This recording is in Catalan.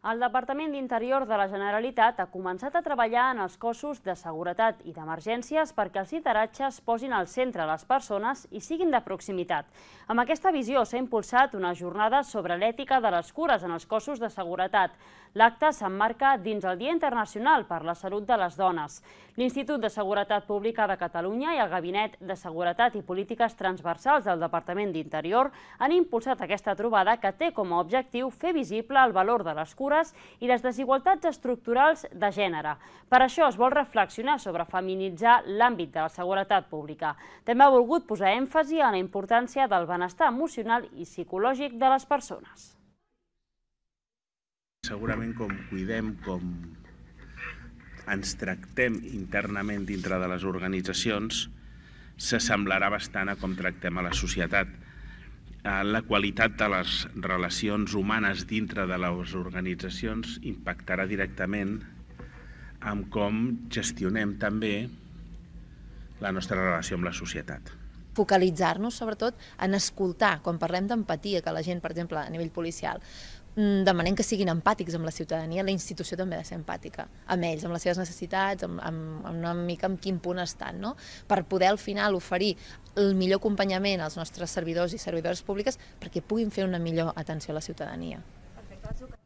El Departament d'Interior de la Generalitat ha començat a treballar en els cossos de seguretat i d'emergències perquè els lideratges posin al centre les persones i siguin de proximitat. Amb aquesta visió s'ha impulsat una jornada sobre l'ètica de les cures en els cossos de seguretat. L'acte s'emmarca dins el Dia Internacional per la Salut de les Dones. L'Institut de Seguretat Pública de Catalunya i el Gabinet de Seguretat i Polítiques Transversals del Departament d'Interior han impulsat aquesta trobada que té com a objectiu fer visible el valor de les cures i les desigualtats estructurals de gènere. Per això es vol reflexionar sobre feminitzar l'àmbit de la seguretat pública. També ha volgut posar èmfasi en la importància del benestar emocional i psicològic de les persones. Segurament com cuidem, com ens tractem internament dintre de les organitzacions, s'assemblarà bastant a com tractem a la societat. La qualitat de les relacions humanes dintre de les organitzacions impactarà directament amb com gestionem també la nostra relació amb la societat. Focalitzar-nos sobretot en escoltar, quan parlem d'empatia, que la gent, per exemple, a nivell policial, demanem que siguin empàtics amb la ciutadania, la institució també ha de ser empàtica amb ells, amb les seves necessitats, amb una mica en quin punt estan, no? Per poder al final oferir el millor acompanyament als nostres servidors i servidores públiques perquè puguin fer una millor atenció a la ciutadania. Perfecte.